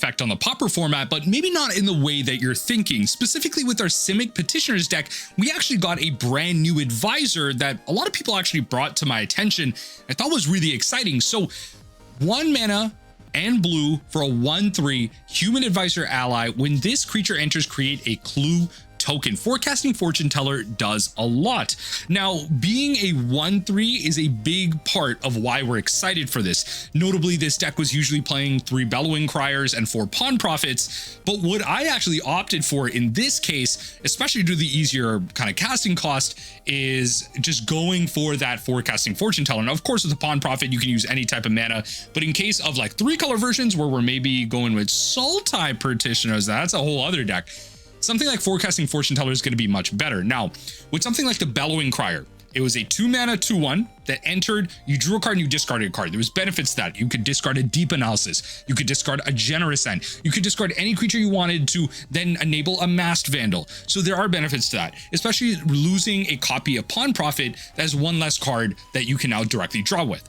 effect on the Pauper format, but maybe not in the way that you're thinking. Specifically with our Simic Petitioners deck, we actually got a brand new advisor that a lot of people actually brought to my attention. I thought was really exciting. So 1 mana and blue for a 1/3 human advisor ally. When this creature enters, create a clue token. Forecasting Fortune Teller does a lot. Now, being a 1/3 is a big part of why we're excited for this. Notably, this deck was usually playing 3 Bellowing Criers and 4 Pawn Prophets, but what I actually opted for in this case, especially due to the easier kind of casting cost, is just going for that Forecasting Fortune Teller. Now, of course, with the Pawn Prophet, you can use any type of mana, but in case of like 3-color versions where we're maybe going with Sultai Petitioners, that's a whole other deck. Something like Forecasting Fortune Teller is going to be much better. Now, with something like the Bellowing Crier, it was a 2 mana 2/1 that entered, you drew a card and you discarded a card. There was benefits to that. You could discard a Deep Analysis. You could discard a Generous Ent. You could discard any creature you wanted to then enable a Masked Vandal. So there are benefits to that, especially losing a copy of Pawn Prophet that has 1 less card that you can now directly draw with.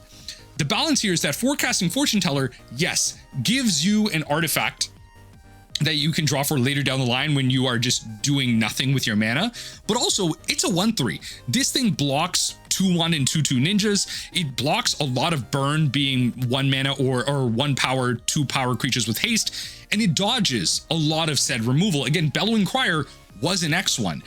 The balance here is that Forecasting Fortune Teller, yes, gives you an artifact that you can draw for later down the line when you are just doing nothing with your mana, but also it's a 1/3. This thing blocks 2/1 and 2/2 ninjas. It blocks a lot of burn, being 1 mana or 1 power, 2 power creatures with haste, and it dodges a lot of said removal. Again, Bellowing Crier was an X1.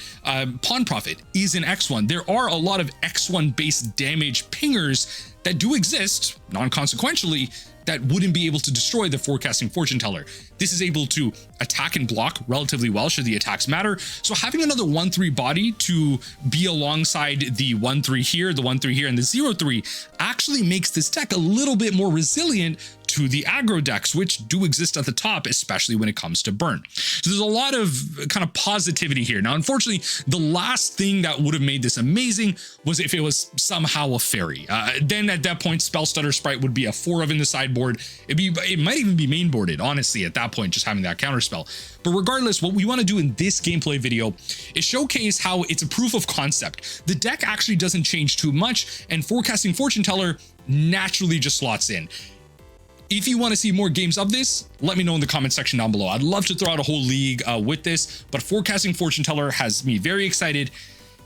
Pawn Prophet is an X1. There are a lot of X1 based damage pingers that do exist non-consequentially that wouldn't be able to destroy the Forecasting Fortune Teller. This is able to attack and block relatively well should the attacks matter. So having another 1/3 body to be alongside the 1/3 here, the 1/3 here, and the 0/3 actually makes this deck a little bit more resilient to the aggro decks, which do exist at the top, especially when it comes to burn. So there's a lot of kind of positivity here. Now, unfortunately, the last thing that would have made this amazing was if it was somehow a fairy. Then at that point, Spellstutter Sprite would be a 4 of in the sideboard. It might even be mainboarded, honestly, at that point, just having that counterspell. But regardless, what we want to do in this gameplay video is showcase how it's a proof of concept. The deck actually doesn't change too much, and Forecasting Fortune Teller naturally just slots in. If you want to see more games of this, let me know in the comment section down below. I'd love to throw out a whole league with this, but Forecasting Fortune Teller has me very excited.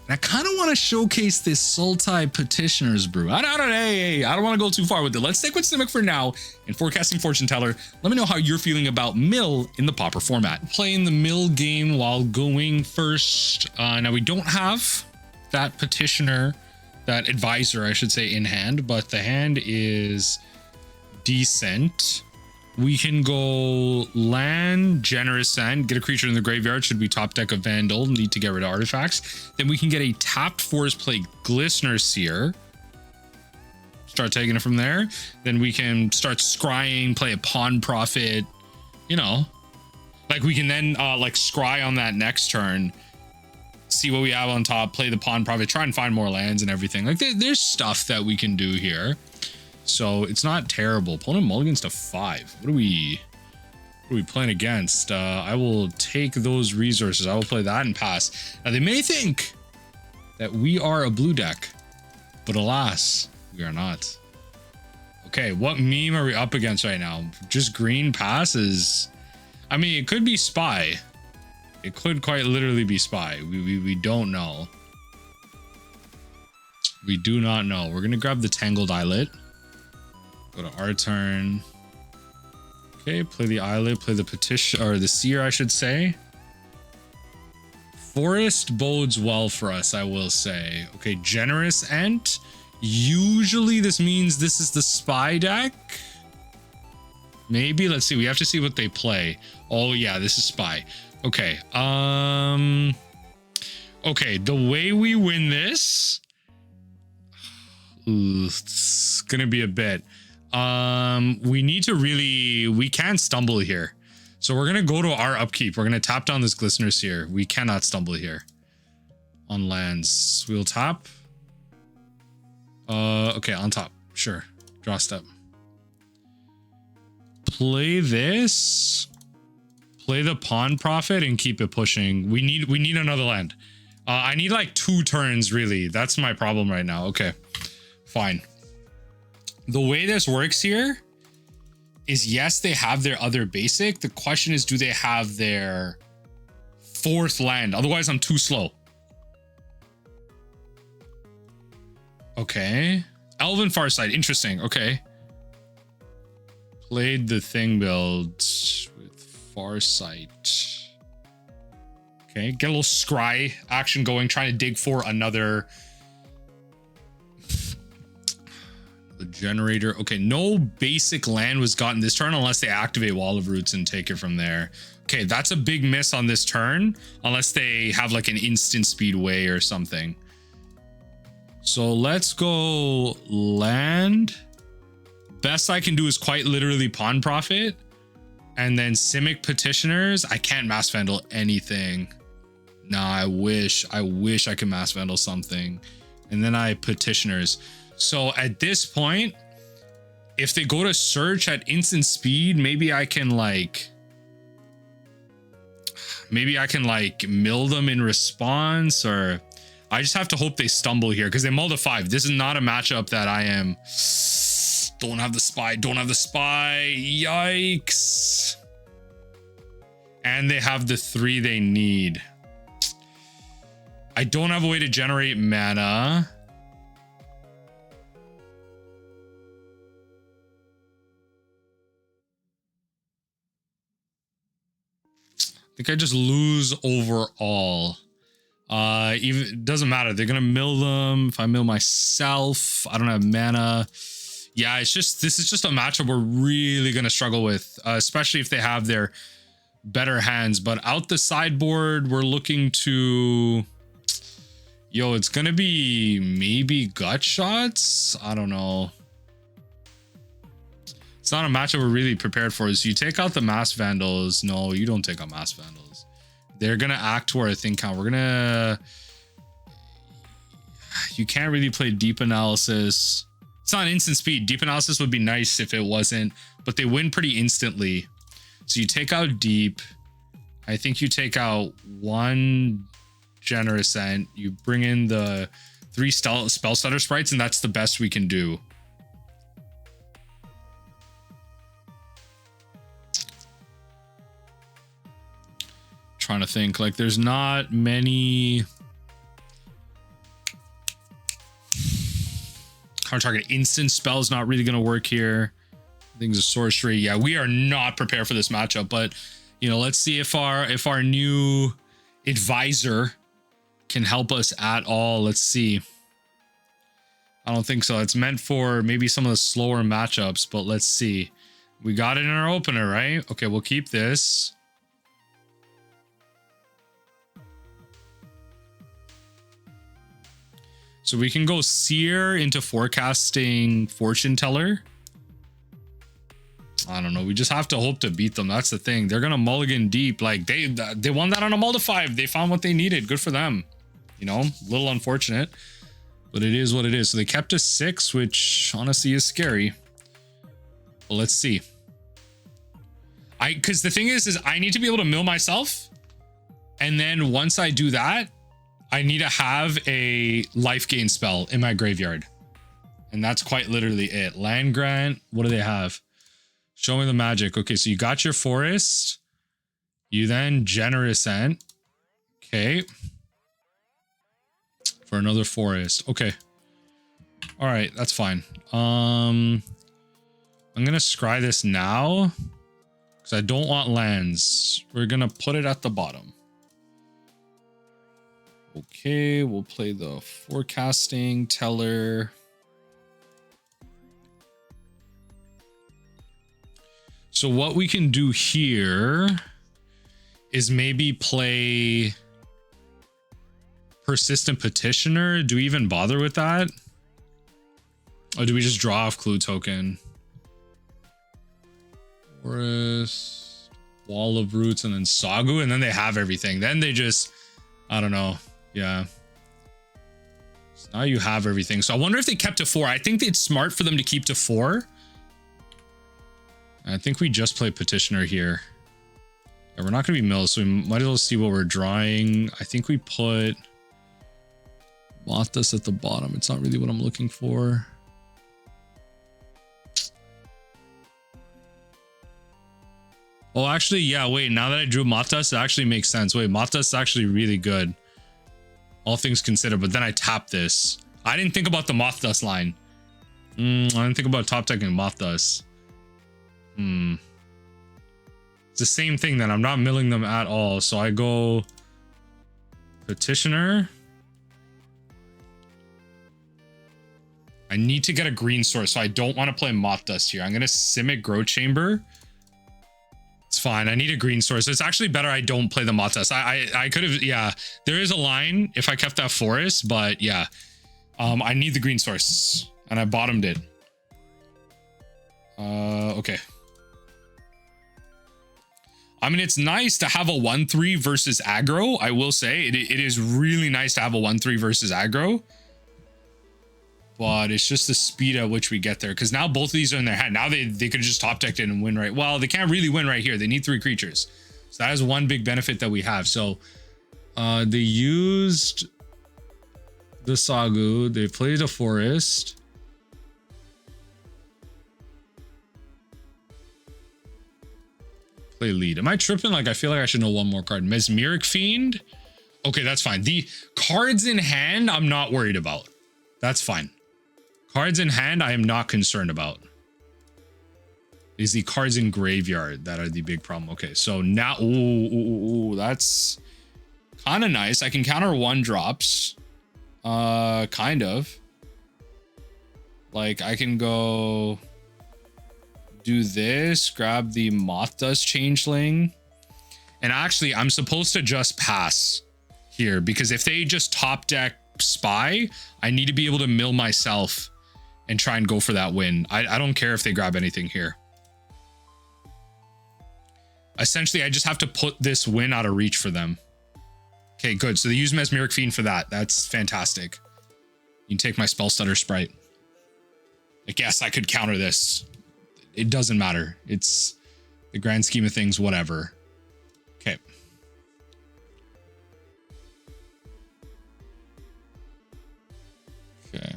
And I kind of want to showcase this Sultai Petitioners brew. I don't want to go too far with it. Let's stick with Simic for now and Forecasting Fortune Teller. Let me know how you're feeling about Mill in the Pauper format. Playing the Mill game while going first. Now we don't have that Petitioner, that advisor, I should say, in hand, but the hand is decent. We can go land, Generous Ent, get a creature in the graveyard should we top deck a Vandal, need to get rid of artifacts. Then we can get a tapped forest play Glistener Seer. Start taking it from there. Then we can start scrying, play a Pawn Prophet, you know. Like we can then like scry on that next turn, see what we have on top, play the Pawn Prophet, try and find more lands and everything. Like there's stuff that we can do here. So it's not terrible. Opponent mulligans to 5. What are we playing against? I will take those resources. I will play that and pass. Now they may think that we are a blue deck, but alas, we are not. Okay, what meme are we up against right now? Just green passes. I mean, it could be Spy. It could quite literally be Spy. We don't know. We do not know. We're gonna grab the Tangled Islet. Go to our turn. Okay, play the Islet, play the Petition, or the Seer, I should say. Forest bodes well for us, I will say. Okay, Generous Ent. Usually this means this is the Spy deck. Maybe, let's see, we have to see what they play. Oh yeah, this is Spy. Okay, okay, the way we win this, it's gonna be a bit. We need to really, we can't stumble here. So we're gonna go to our upkeep. We're gonna tap down this Glistener Seer. We cannot stumble here on lands. We'll tap. Okay, on top. Sure. Draw step. Play this. Play the Pawn Prophet and keep it pushing. We need another land. I need like 2 turns, really. That's my problem right now. Okay, fine. The way this works here is yes, they have their other basic. The question is, do they have their fourth land? Otherwise, I'm too slow. Okay. Elven Farsight. Interesting. Okay. Played the thing build with Farsight. Okay. Get a little scry action going, trying to dig for another the generator. Okay. No basic land was gotten this turn unless they activate Wall of Roots and take it from there. Okay. That's a big miss on this turn unless they have like an instant speedway or something. So let's go land. Best I can do is quite literally Pawn Profit. And then Simic Petitioners. I can't Masked Vandal anything. Nah, I wish I could Masked Vandal something. And then I Petitioners. So at this point, if they go to search at instant speed, maybe I can like mill them in response, or I just have to hope they stumble here because they mulled a 5. This is not a matchup that I am. Don't have the spy. Don't have the spy. Yikes. And they have the 3 they need. I don't have a way to generate mana. I think I just lose overall. Even it doesn't matter. They're gonna mill them. If I mill myself, I don't have mana. Yeah, it's just, this is just a matchup we're really gonna struggle with, especially if they have their better hands. But out the sideboard, we're looking to, yo, it's gonna be maybe gut shots. I don't know. It's not a matchup we're really prepared for. So you take out the Masked Vandals. No, you don't take out Masked Vandals. They're gonna act to our thing count. We're gonna, you can't really play Deep Analysis. It's not instant speed. Deep Analysis would be nice if it wasn't, but they win pretty instantly. So you take out Deep. I think you take out 1 Generous Ent. You bring in the 3 Spellstutter Sprites, and that's the best we can do. Trying to think, like, there's not many hard target instant spells. Not really going to work here. Things of sorcery. Yeah, we are not prepared for this matchup, but you know, let's see if our new advisor can help us at all. Let's see. I don't think so. It's meant for maybe some of the slower matchups, but let's see. We got it in our opener, right? Okay, we'll keep this. So we can go Seer into forecasting Fortune Teller. I don't know. We just have to hope to beat them. That's the thing. They're going to mulligan deep. Like they won that on a mull to 5. They found what they needed. Good for them. You know, a little unfortunate, but it is what it is. So they kept a 6, which honestly is scary. Well, let's see. Because the thing is I need to be able to mill myself. And then once I do that, I need to have a life gain spell in my graveyard. And that's quite literally it. Land grant. What do they have? Show me the magic. Okay, so you got your forest. You then Generous Ent. Okay. For another forest. Okay. All right, that's fine. I'm gonna scry this now because I don't want lands. We're gonna put it at the bottom. Okay, we'll play the forecasting teller. So what we can do here is maybe play Persistent Petitioner. Do we even bother with that? Or do we just draw off Clue Token? Forest, Wall of Roots, and then Sagu, and then they have everything. Then they just, I don't know. Yeah. So now you have everything. So I wonder if they kept to 4. I think it's smart for them to keep to 4. I think we just play Petitioner here. Yeah, we're not going to be milled, so we might as well see what we're drawing. I think we put Mothdust at the bottom. It's not really what I'm looking for. Oh, actually, yeah, wait, now that I drew Mothdust, it actually makes sense. Wait, Mothdust is actually really good, all things considered, but then I tap this. I didn't think about the Mothdust line. I didn't think about top decking Mothdust. It's the same thing then. I'm not milling them at all. So I go Petitioner. I need to get a green source, so I don't want to play Mothdust here. I'm going to Simic Growth Chamber. It's fine. I need a green source. It's actually better I don't play the Mothdust. I could have, yeah, there is a line if I kept that forest, but yeah. I need the green source, and I bottomed it. Okay. I mean, it's nice to have a 1-3 versus aggro. I will say it is really nice to have a 1-3 versus aggro. But it's just the speed at which we get there. Because now both of these are in their hand. Now they could just top deck it and win right. Well, they can't really win right here. They need 3 creatures. So that is one big benefit that we have. So they used the Sagu. They played a forest. Play lead. Am I tripping? Like, I feel like I should know one more card. Mesmeric Fiend. Okay, that's fine. The cards in hand, I'm not worried about. That's fine. Cards in hand, I am not concerned about. Is the cards in graveyard that are the big problem. Okay, so now, ooh, that's kind of nice. I can counter 1-drops. Kind of. Like, I can go do this, grab the Mothdust Changeling. And actually, I'm supposed to just pass here, because if they just top deck Spy, I need to be able to mill myself and try and go for that win. I don't care if they grab anything here. Essentially, I just have to put this win out of reach for them. Okay, good. So they use Mesmeric Fiend for that. That's fantastic. You can take my Spellstutter Sprite. I guess I could counter this. It doesn't matter. It's the grand scheme of things, whatever. Okay. Okay.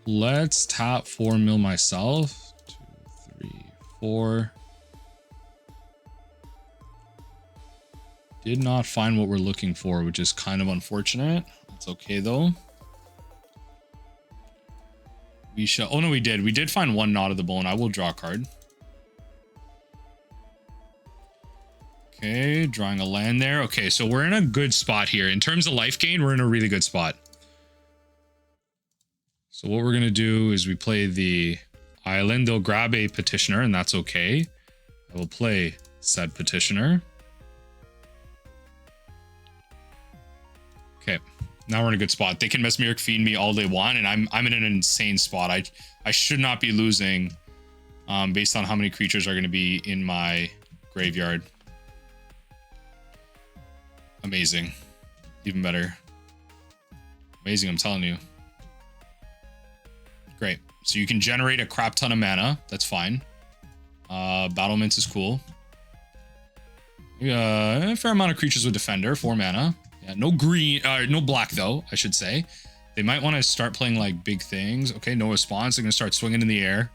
Let's tap 4 mill myself. 2, 3, 4. Did not find what we're looking for, which is kind of unfortunate. It's okay though. We shall. Oh no, we did. We did find 1 Knot of the Bone. I will draw a card. Okay, drawing a land there. Okay, so we're in a good spot here. In terms of life gain, we're in a really good spot. So what we're going to do is we play the island. They'll grab a Petitioner, and that's okay. I will play said Petitioner. Okay, now we're in a good spot. They can Mesmeric Fiend me all they want, and I'm in an insane spot. I should not be losing based on how many creatures are going to be in my graveyard. Amazing. Even better. Amazing, I'm telling you. Great. So you can generate a crap ton of mana. That's fine. Battlements is cool. A fair amount of creatures with Defender. 4 mana. Yeah, no green, no black though, I should say. They might want to start playing like big things. Okay, no response. They're going to start swinging in the air.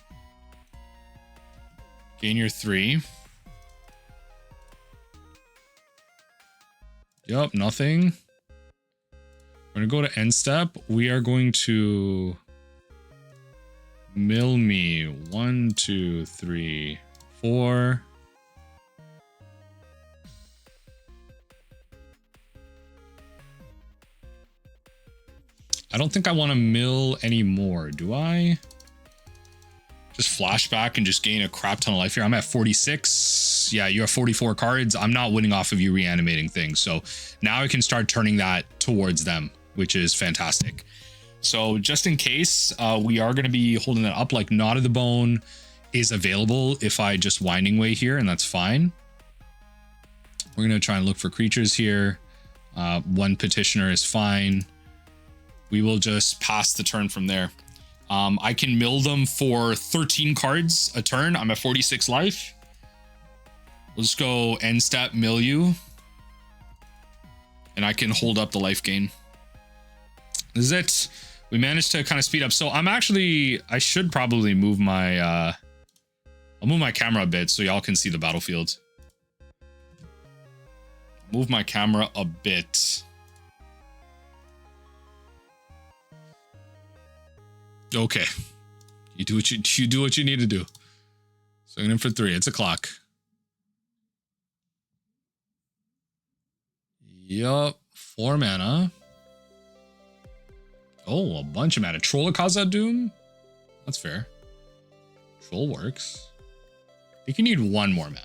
Gain your 3. Yup, nothing. We're going to go to end step. We are going to mill me 1, 2, 3, 4. I don't think I want to mill anymore, do I? Just flashback and just gain a crap ton of life here. I'm at 46. Yeah, you have 44 cards. I'm not winning off of you reanimating things. So now I can start turning that towards them, which is fantastic. So just in case, we are going to be holding that up. Like Knot of the Bone is available if I just Winding Way here, and that's fine. We're going to try and look for creatures here. 1 Petitioner is fine. We will just pass the turn from there. I can mill them for 13 cards a turn. I'm at 46 life. We'll just go end step, mill you. And I can hold up the life gain. This is it. we managed to kind of speed up. So I should probably move my, I'll move my camera a bit so y'all can see the battlefield. Move my camera a bit. Okay. You do what you need to do. Swinging in for 3. It's a clock. Yup. 4 mana. Oh, a bunch of mana. Troll of Khazad Doom? That's fair. Troll works. I think you need 1 more mana.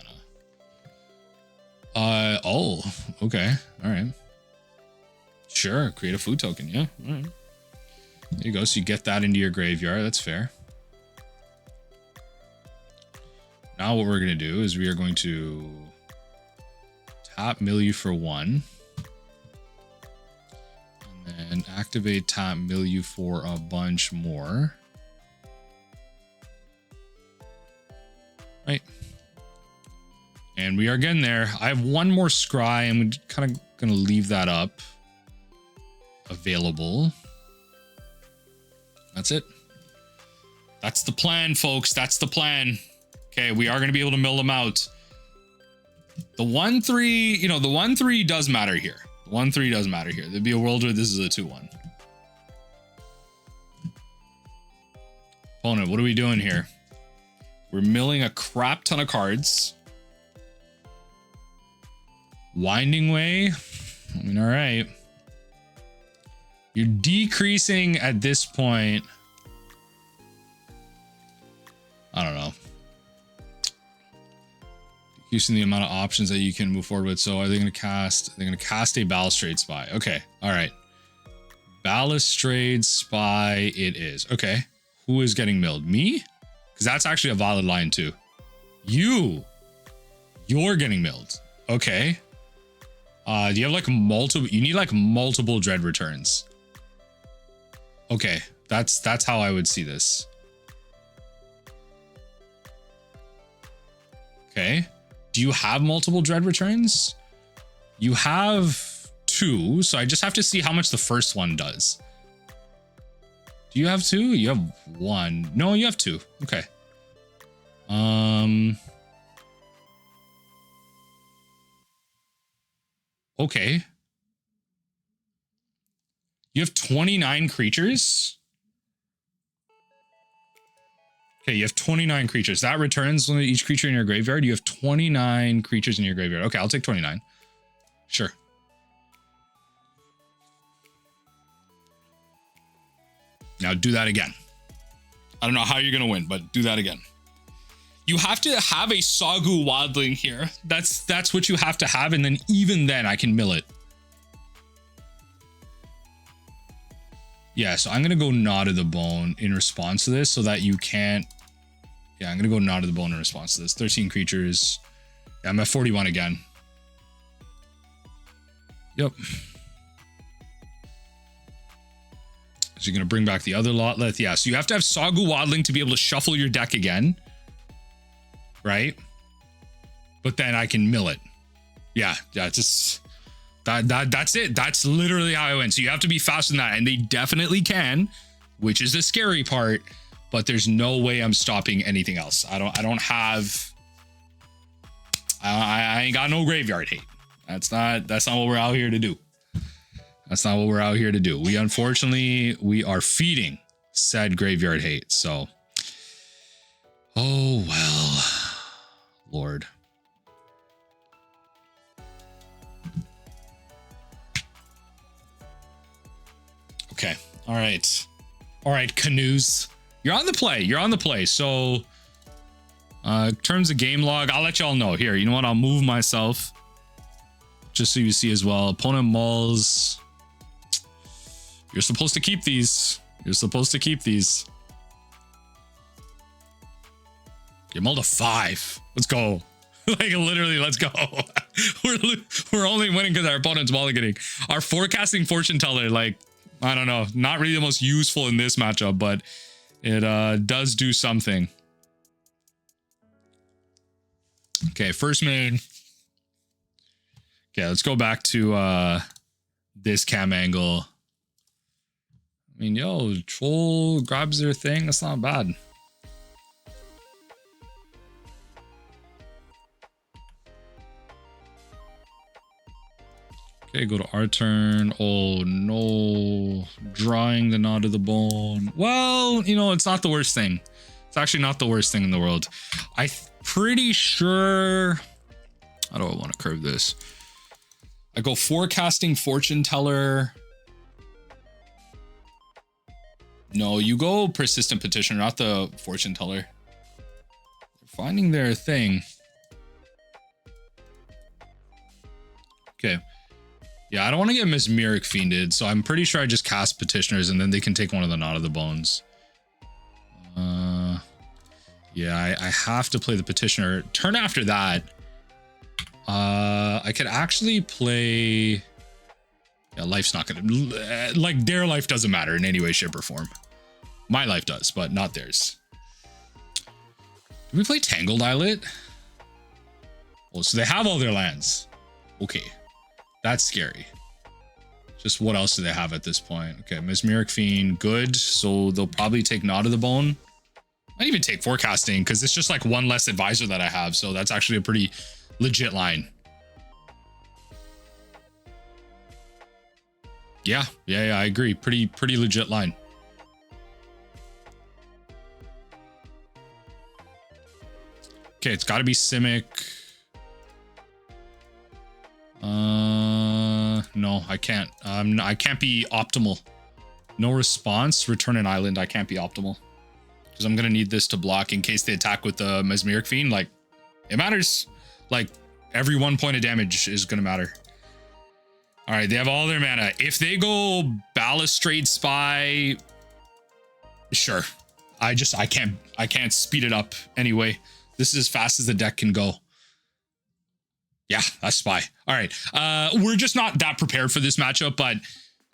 Oh, okay. All right. Sure. Create a food token. Yeah. All right. There you go. So you get that into your graveyard. That's fair. Now what we're going to do is we are going to tap mill you for 1. And then activate tap mill you for a bunch more. Right. And we are getting there. I have 1 more scry. I'm kind of going to leave that up. Available. That's it. That's the plan, folks. That's the plan. Okay, we are going to be able to mill them out. The 1-3, you know, the 1-3 does matter here. The 1-3 does matter here. There'd be a world where this is a 2-1. Opponent, what are we doing here? We're milling a crap ton of cards. Winding Way. I mean, all right. You're decreasing at this point. I don't know. Decreasing the amount of options that you can move forward with. So are they going to cast? They're going to cast a Balustrade Spy. Okay. All right. Balustrade Spy it is. Okay. Who is getting milled? Me? Because that's actually a valid line too. You're getting milled. Okay. Do you have like multiple? You need like multiple dread returns. Okay, that's how I would see this. Okay. Do you have multiple dread returns? You have 2, so I just have to see how much the first one does. Do you have 2? You have 1. No, you have 2. Okay. Okay. You have 29 creatures? Okay, you have 29 creatures. That returns each creature in your graveyard. You have 29 creatures in your graveyard. Okay, I'll take 29. Sure. Now do that again. I don't know how you're going to win, but do that again. You have to have a Sagu Wildling here. That's what you have to have, and then even then I can mill it. Yeah, so I'm going to go Gnaw to the Bone in response to this so that you can't... Yeah, I'm going to go Gnaw to the Bone in response to this. 13 creatures. Yeah, I'm at 41 again. Yep. So you're going to bring back the other Lotleth. Yeah, so you have to have Sagu Wildling to be able to shuffle your deck again. Right? But then I can mill it. Yeah, just... That's it. That's literally how I went. So you have to be faster than that, and they definitely can, which is the scary part. But there's no way I'm stopping anything else. I don't have. I ain't got no graveyard hate. That's not what we're out here to do. That's not what we're out here to do. We are feeding said graveyard hate. So, oh well, Lord. Okay. All right. All right, Canoes. You're on the play. You're on the play. So, in terms of game log, I'll let y'all know. Here, you know what? I'll move myself just so you see as well. Opponent mulls. You're supposed to keep these. You're supposed to keep these. You mulled a 5. Let's go. Like, literally, let's go. We're only winning because our opponent's mulliganing. Our forecasting fortune teller, like, I don't know, not really the most useful in this matchup, but it does do something. Okay, first main. Okay, let's go back to this cam angle. I mean, yo, troll grabs their thing. That's not bad. Okay, go to our turn. Oh no, drawing the Gnaw to the bone. Well, you know, it's not the worst thing. It's actually not the worst thing in the world. I'm pretty sure. How do I want to curve this? I go Forecasting Fortune Teller. No, you go Persistent Petitioner, not the Fortune Teller. They're finding their thing. Okay. Yeah, I don't want to get Mesmeric Fiended, so I'm pretty sure I just cast Petitioners and then they can take one of the Gnaw of the Bones. Yeah, I have to play the Petitioner. Turn after that, I could actually play... Yeah, life's not gonna... Like, their life doesn't matter in any way, shape, or form. My life does, but not theirs. Did we play Tangled Islet? Oh, so they have all their lands. Okay. That's scary. Just what else do they have at this point? Okay, Mesmeric Fiend, good. So they'll probably take Gnaw to the Bone. Might even take Forecasting, because it's just like one less advisor that I have. So that's actually a pretty legit line. Yeah, I agree. Pretty legit line. Okay, it's got to be Simic. No, I can't. I can't be optimal. No response. Return an island. I can't be optimal because I'm gonna need this to block in case they attack with the Mesmeric Fiend. Like, it matters. Like, every 1 point of damage is gonna matter. All right, they have all their mana. If they go Balustrade Spy, sure. I can't speed it up anyway. This is as fast as the deck can go. Yeah, that's Spy. All right. We're just not that prepared for this matchup, but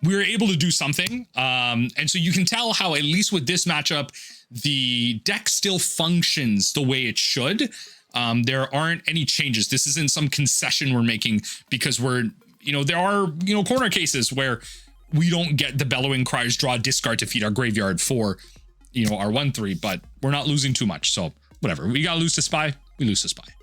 we were able to do something. And so you can tell how, at least with this matchup, the deck still functions the way it should. There aren't any changes. This isn't some concession we're making because we're, you know, there are, you know, corner cases where we don't get the Bellowing Cries, draw, discard to feed our graveyard for, you know, our 1/3, but we're not losing too much. So whatever. We got to lose to Spy. We lose to Spy.